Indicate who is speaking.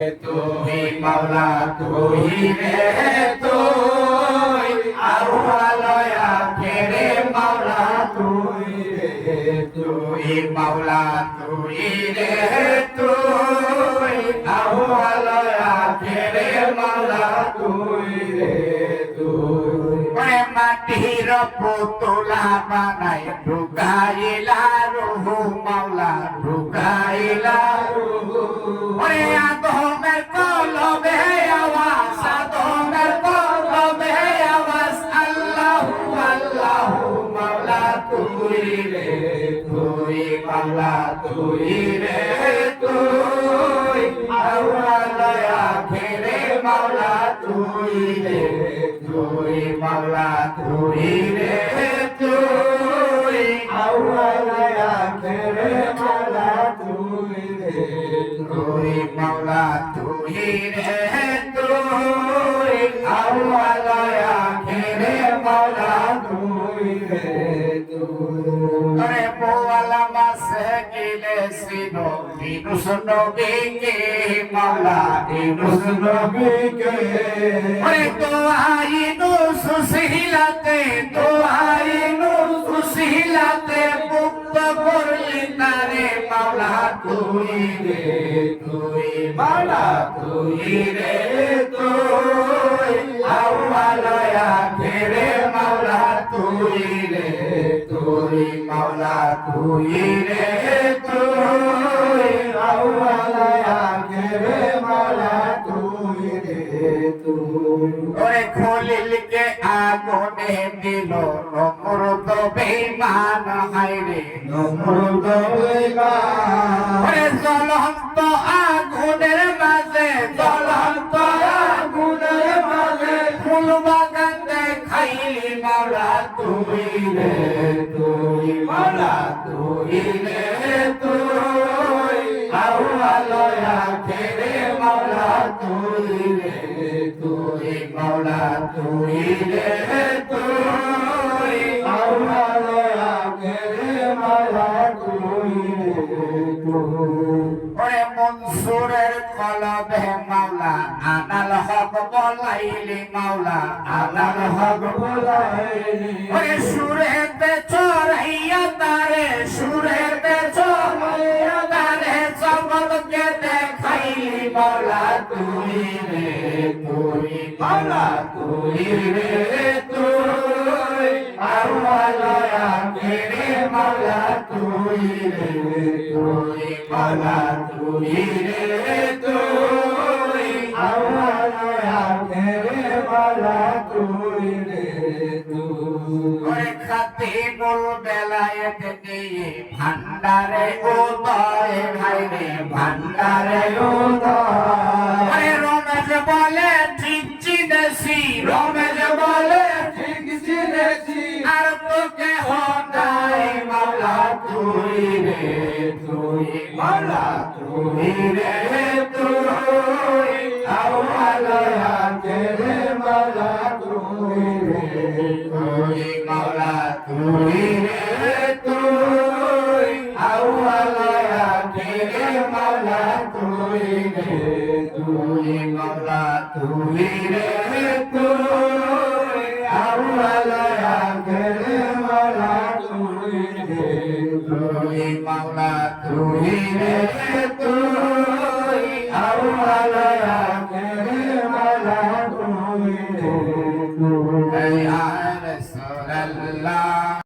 Speaker 1: তুই মাওলা তুই রে তুই আউয়াল আখিরে মাওলা তুই রে তুই মাওলা তুই রে তুই আউয়াল আখিরে মাওলা তুই রে তুই মাটির পুতুলা বানাই ঢুকাইলা রুহু মাওলা ঢুকাইলা রুহু ওরে আদমের কলবে আওয়াজ আদমের কলবে আওয়াজ আল্লাহু আল্লাহু মাওলা তুই রে তুই মাওলা তুই রে তুই আউয়াল আখিরে মাওলা তুই রে তুই মাওলা তুই রে তুই আউয়াল আখিরে মাওলা তুই রে তুই মাওলা তুই রে তুই আউয়াল আখিরে মাওলা তুই রে তুই আরে মোয়ালা মাসে গিলে সিনো ইনুস নবীকে মাওলা ইনুস নবীকে ওরে দোয়াইনুস সিলাতে দোয়াইনুস সিলাতে মুক্ত করলি তারে মাওলা তুই রে তুই মাওলা তুই রে তুই আউয়াল আখিরে মাওলা তুই রে তুই মাওলা তুই রে তুই আউয়াল আখিরে মাওলা তুই রে তুই ওরে খলিলকে আগুনে দিল নমরুদ বেঈমান হায়রে নমরুদ বেঈমান ওরে জ্বলন্ত আগুনের মাঝে জ্বলন্ত আগুনের মাঝে ফুল বাগান দেখাইলি মাওলা তুই রে তুই মাওলা তুই রে তুই আউয়াল আখিরে মাওলা তুই রে তুই মাওলা তুই রে তুই আউয়াল আখিরে মাওলা তুই রে ওরে মনসুরের কলবে মাওলা আনাল হক বলাইলি মাওলা আনাল হক বলাইলি ওরে সুরেতে চড়াইয়া তারে সুরেতে চড়াইয়া তারে জগৎকে দেখাইলি মাওলা তুই রে তুই মাওলা তুই রে তুই আউয়াল আখিরে মাওলা তুই রে তুই মাওলা তুই রে তুই আউয়াল আখিরে মাওলা তুই রে তুই খাতিমুল বেলায়েত দিয়ে ভান্ডারে উদয় ভাই রে ভান্ডারে উদয় রমেশ বলে ঠিক চিনেছি রমেশ বলে ঠিক চিনেছি আর তোকে হদাই মাওলা তুই রে তুই মাওলা তুই রে তুই আউয়াল আখিরে মাওলা তুই রে তুই মাওলা তুই রে তুই আউয়াল আখিরে মাওলা তুই রে তুই মাওলা তুই রে তুই আউয়াল আখিরে মাওলা তুই রে তুই মাওলা তুই রে তুই আউয়াল আখিরে মাওলা তুই রে তুই ইয়া রাসূলুল্লাহ